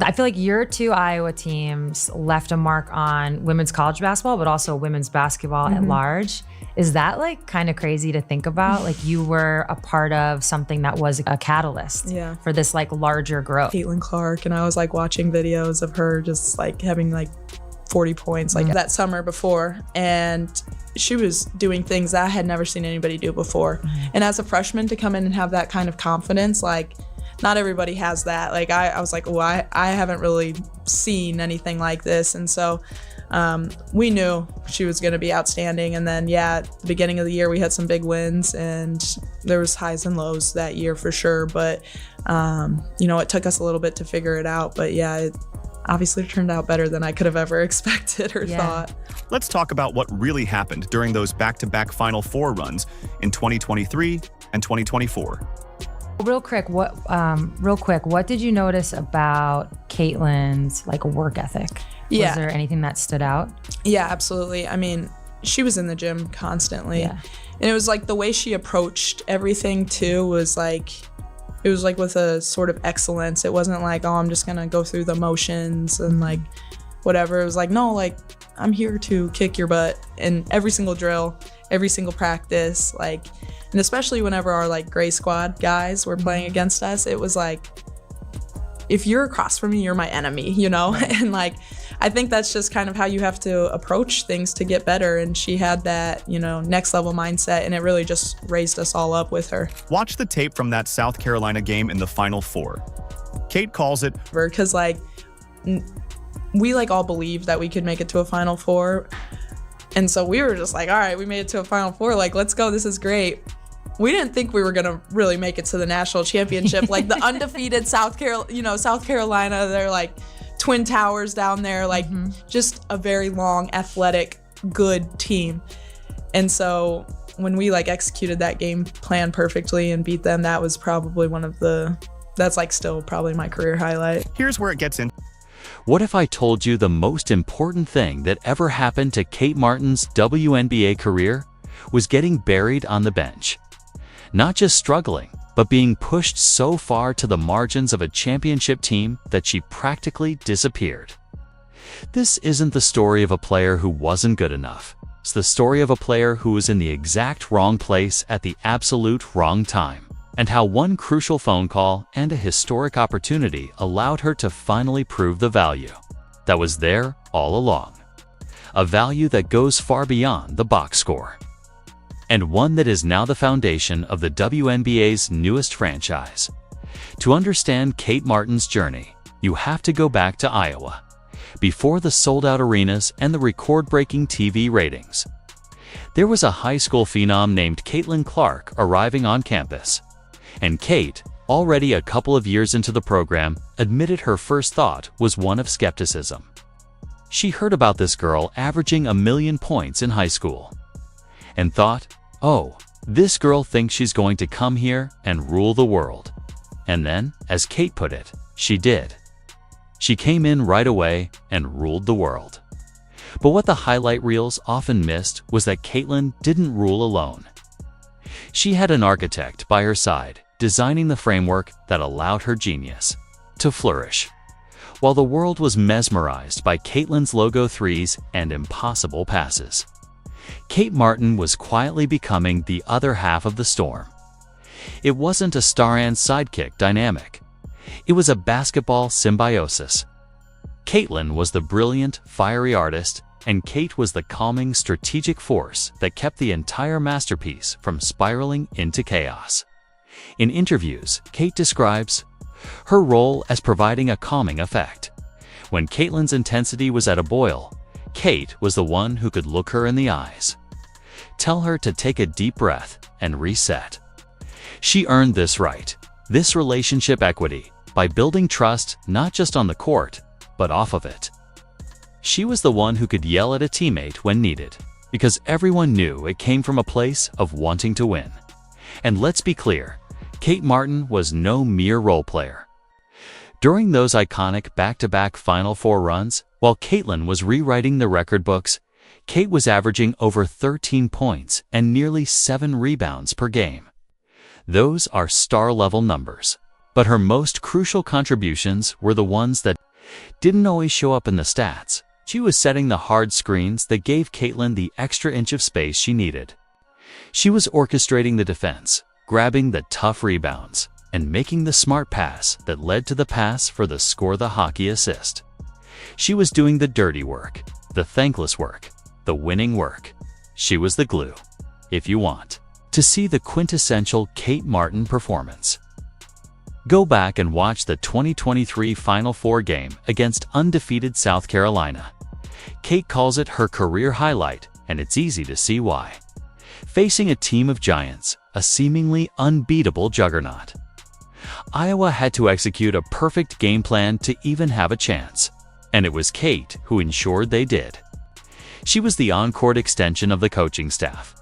I feel like your two Iowa teams left a mark on women's college basketball, but also women's basketball at large. Is that like kind of crazy to think about? Like you were a part of something that was a catalyst for this like larger growth. Caitlin Clark, and I was like watching videos of her just like having like 40 points like that summer before, and she was doing things that I had never seen anybody do before. And as a freshman to come in and have that kind of confidence, like not everybody has that. Like I was like, oh, I haven't really seen anything like this. And so we knew she was going to be outstanding. And then, at the beginning of the year, we had some big wins, and there was highs and lows that year for sure. But, it took us a little bit to figure it out. But it obviously turned out better than I could have ever expected or thought. Let's talk about what really happened during those back-to-back Final Four runs in 2023 and 2024. Real quick, what did you notice about Caitlin's like work ethic? Was there anything that stood out? Yeah, absolutely. I mean, she was in the gym constantly. And it was like the way she approached everything too was like, it was like with a sort of excellence. It wasn't like, oh, I'm just gonna go through the motions and like whatever. It was like, no, like I'm here to kick your butt in every single drill, every single practice, like, and especially whenever our like gray squad guys were playing against us, it was like, if you're across from me, you're my enemy, And like, I think that's just kind of how you have to approach things to get better. And she had that, next level mindset, and it really just raised us all up with her. Watch the tape from that South Carolina game in the Final Four. Kate calls it, because like, we like all believed that we could make it to a Final Four. And so we were just like, all right, we made it to a Final Four. Like, let's go. This is great. We didn't think we were going to really make it to the national championship. Like the undefeated South Carolina, they're like Twin Towers down there, like just a very long, athletic, good team. And so when we like executed that game plan perfectly and beat them, that was probably that's like still probably my career highlight. Here's where it gets in. What if I told you the most important thing that ever happened to Kate Martin's WNBA career was getting buried on the bench? Not just struggling, but being pushed so far to the margins of a championship team that she practically disappeared. This isn't the story of a player who wasn't good enough. It's the story of a player who was in the exact wrong place at the absolute wrong time, and how one crucial phone call and a historic opportunity allowed her to finally prove the value that was there all along. A value that goes far beyond the box score. And one that is now the foundation of the WNBA's newest franchise. To understand Kate Martin's journey, you have to go back to Iowa, before the sold-out arenas and the record-breaking TV ratings. There was a high school phenom named Caitlin Clark arriving on campus, and Kate, already a couple of years into the program, admitted her first thought was one of skepticism. She heard about this girl averaging 1 million points in high school, and thought, oh, this girl thinks she's going to come here and rule the world. And then, as Kate put it, she did. She came in right away and ruled the world. But what the highlight reels often missed was that Caitlin didn't rule alone. She had an architect by her side, designing the framework that allowed her genius to flourish. While the world was mesmerized by Caitlin's logo threes and impossible passes, Kate Martin was quietly becoming the other half of the storm. It wasn't a star and sidekick dynamic. It was a basketball symbiosis. Caitlin was the brilliant, fiery artist, and Kate was the calming, strategic force that kept the entire masterpiece from spiraling into chaos. In interviews, Kate describes her role as providing a calming effect. When Caitlin's intensity was at a boil, Kate was the one who could look her in the eyes, tell her to take a deep breath and reset. She earned this right, this relationship equity, by building trust not just on the court, but off of it. She was the one who could yell at a teammate when needed, because everyone knew it came from a place of wanting to win. And let's be clear, Kate Martin was no mere role player. During those iconic back-to-back Final Four runs, while Caitlin was rewriting the record books, Kate was averaging over 13 points and nearly 7 rebounds per game. Those are star-level numbers. But her most crucial contributions were the ones that didn't always show up in the stats. She was setting the hard screens that gave Caitlin the extra inch of space she needed. She was orchestrating the defense, grabbing the tough rebounds, and making the smart pass that led to the pass for the score the hockey assist. She was doing the dirty work, the thankless work, the winning work. She was the glue, if you want to see the quintessential Kate Martin performance. Go back and watch the 2023 Final Four game against undefeated South Carolina. Kate calls it her career highlight, and it's easy to see why. Facing a team of giants, a seemingly unbeatable juggernaut, Iowa had to execute a perfect game plan to even have a chance, and it was Kate who ensured they did. She was the on-court extension of the coaching staff,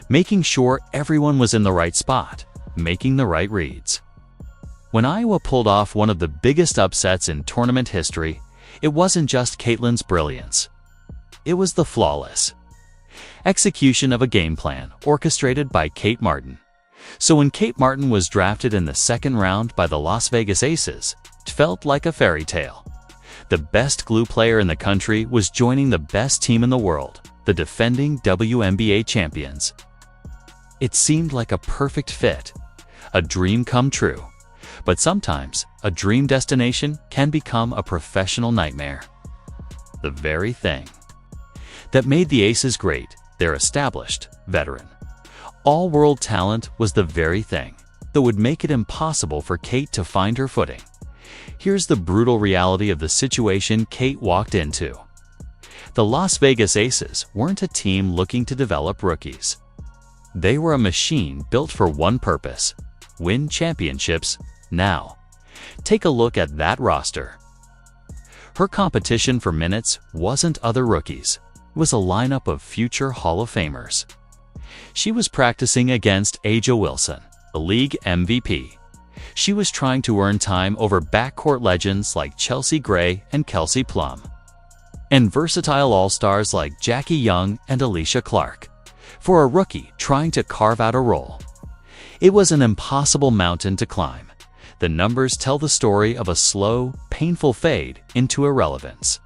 making sure everyone was in the right spot, making the right reads. When Iowa pulled off one of the biggest upsets in tournament history, it wasn't just Caitlin's brilliance. It was the flawless execution of a game plan orchestrated by Kate Martin. So when Kate Martin was drafted in the second round by the Las Vegas Aces, it felt like a fairy tale. The best glue player in the country was joining the best team in the world, the defending WNBA champions. It seemed like a perfect fit, a dream come true. But sometimes, a dream destination can become a professional nightmare. The very thing that made the Aces great, their established veteran, all-world talent, was the very thing that would make it impossible for Kate to find her footing. Here's the brutal reality of the situation Kate walked into. The Las Vegas Aces weren't a team looking to develop rookies. They were a machine built for one purpose: win championships now. Take a look at that roster. Her competition for minutes wasn't other rookies. It was a lineup of future Hall of Famers. She was practicing against A'ja Wilson, the league MVP. She was trying to earn time over backcourt legends like Chelsea Gray and Kelsey Plum, and versatile all-stars like Jackie Young and Alicia Clark. For a rookie trying to carve out a role, it was an impossible mountain to climb. The numbers tell the story of a slow, painful fade into irrelevance.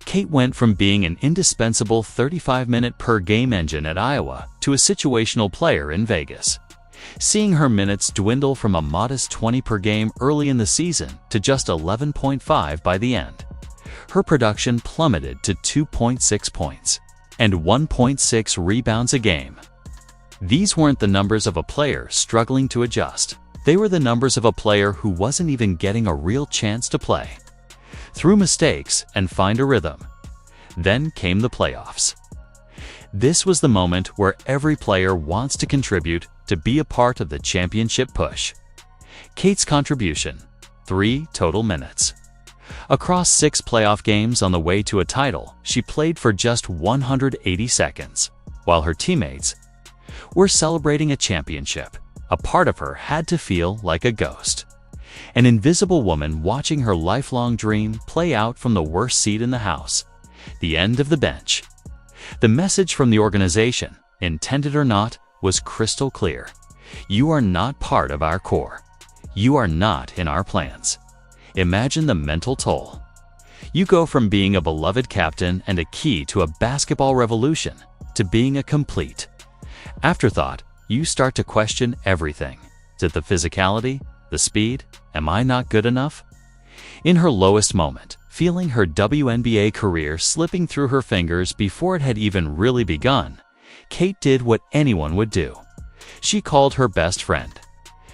Kate went from being an indispensable 35-minute-per-game engine at Iowa to a situational player in Vegas, seeing her minutes dwindle from a modest 20 per game early in the season to just 11.5 by the end. Her production plummeted to 2.6 points and 1.6 rebounds a game. These weren't the numbers of a player struggling to adjust. They were the numbers of a player who wasn't even getting a real chance to play through mistakes and find a rhythm. Then came the playoffs. This was the moment where every player wants to contribute, to be a part of the championship push. Kate's contribution: 3 total minutes. Across 6 playoff games on the way to a title, she played for just 180 seconds. While her teammates were celebrating a championship, a part of her had to feel like a ghost. An invisible woman watching her lifelong dream play out from the worst seat in the house, the end of the bench. The message from the organization, intended or not, was crystal clear. You are not part of our core. You are not in our plans. Imagine the mental toll. You go from being a beloved captain and a key to a basketball revolution to being a complete afterthought. You start to question everything. Is it the physicality? The speed? Am I not good enough? In her lowest moment, feeling her WNBA career slipping through her fingers before it had even really begun, Kate did what anyone would do. She called her best friend.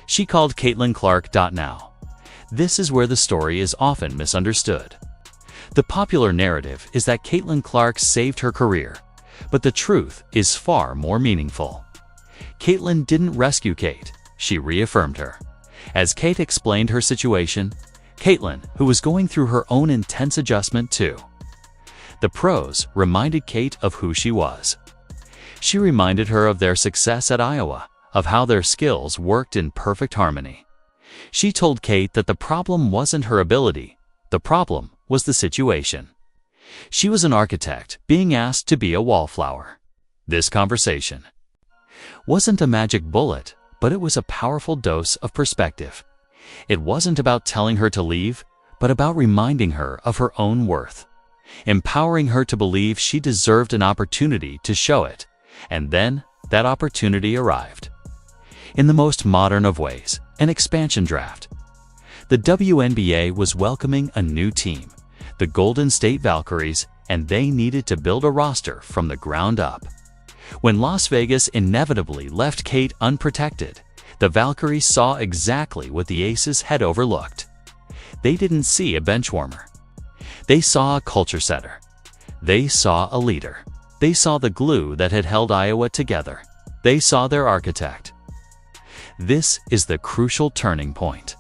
She called Caitlin Clark. Now, this is where the story is often misunderstood. The popular narrative is that Caitlin Clark saved her career, but the truth is far more meaningful. Caitlin didn't rescue Kate, she reaffirmed her. As Kate explained her situation, Caitlin, who was going through her own intense adjustment too, the pros reminded Kate of who she was. She reminded her of their success at Iowa, of how their skills worked in perfect harmony. She told Kate that the problem wasn't her ability, the problem was the situation. She was an architect being asked to be a wallflower. This conversation wasn't a magic bullet, but it was a powerful dose of perspective. It wasn't about telling her to leave, but about reminding her of her own worth, empowering her to believe she deserved an opportunity to show it. And then that opportunity arrived. In the most modern of ways, an expansion draft. The WNBA was welcoming a new team, the Golden State Valkyries, and they needed to build a roster from the ground up. When Las Vegas inevitably left Kate unprotected, the Valkyries saw exactly what the Aces had overlooked. They didn't see a benchwarmer. They saw a culture setter. They saw a leader. They saw the glue that had held Iowa together. They saw their architect. This is the crucial turning point.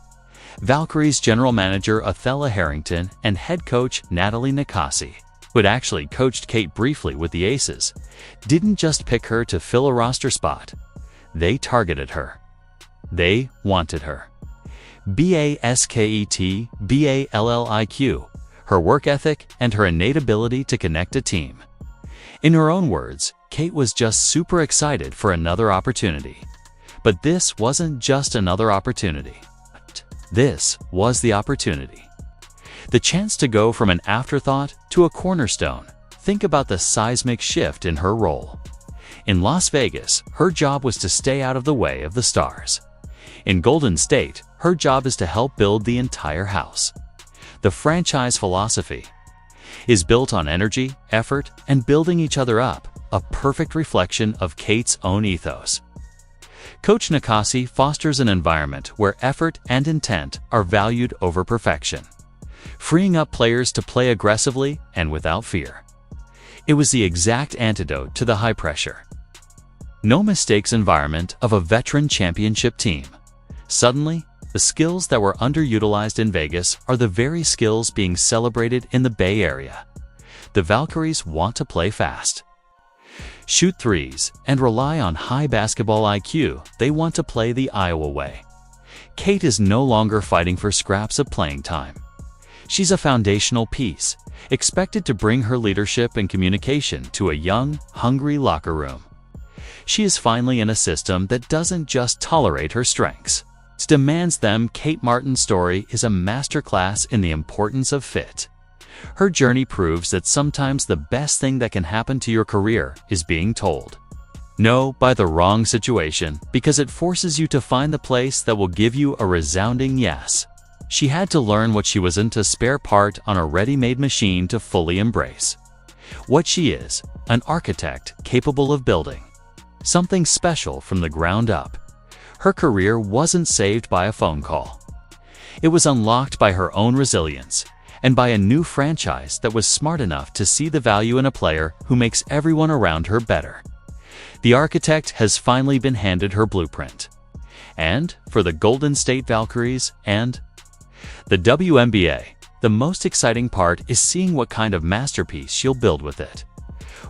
Valkyries general manager Othella Harrington and head coach Natalie Nakasi, who had actually coached Kate briefly with the Aces, didn't just pick her to fill a roster spot. They targeted her. They wanted her. BASKET, BALLIQ, her work ethic and her innate ability to connect a team. In her own words, Kate was just super excited for another opportunity. But this wasn't just another opportunity. This was the opportunity. The chance to go from an afterthought to a cornerstone. Think about the seismic shift in her role. In Las Vegas, her job was to stay out of the way of the stars. In Golden State, her job is to help build the entire house. The franchise philosophy is built on energy, effort, and building each other up, a perfect reflection of Kate's own ethos. Coach Nakasi fosters an environment where effort and intent are valued over perfection, freeing up players to play aggressively and without fear. It was the exact antidote to the high-pressure, no-mistakes environment of a veteran championship team. Suddenly, the skills that were underutilized in Vegas are the very skills being celebrated in the Bay Area. The Valkyries want to play fast, shoot threes, and rely on high basketball IQ. They want to play the Iowa way. Kate is no longer fighting for scraps of playing time. She's a foundational piece, expected to bring her leadership and communication to a young, hungry locker room. She is finally in a system that doesn't just tolerate her strengths, it demands them. Kate Martin's story is a masterclass in the importance of fit. Her journey proves that sometimes the best thing that can happen to your career is being told no by the wrong situation, because it forces you to find the place that will give you a resounding yes. She had to learn what she wasn't, a spare part on a ready-made machine, to fully embrace what she is, an architect capable of building something special from the ground up. Her career wasn't saved by a phone call. It was unlocked by her own resilience and by a new franchise that was smart enough to see the value in a player who makes everyone around her better. The architect has finally been handed her blueprint. And for the Golden State Valkyries and the WNBA, the most exciting part is seeing what kind of masterpiece she'll build with it.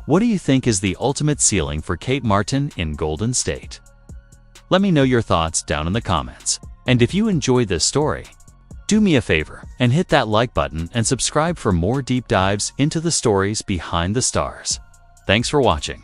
What do you think is the ultimate ceiling for Kate Martin in Golden State? Let me know your thoughts down in the comments. And if you enjoyed this story, do me a favor and hit that like button and subscribe for more deep dives into the stories behind the stars. Thanks for watching.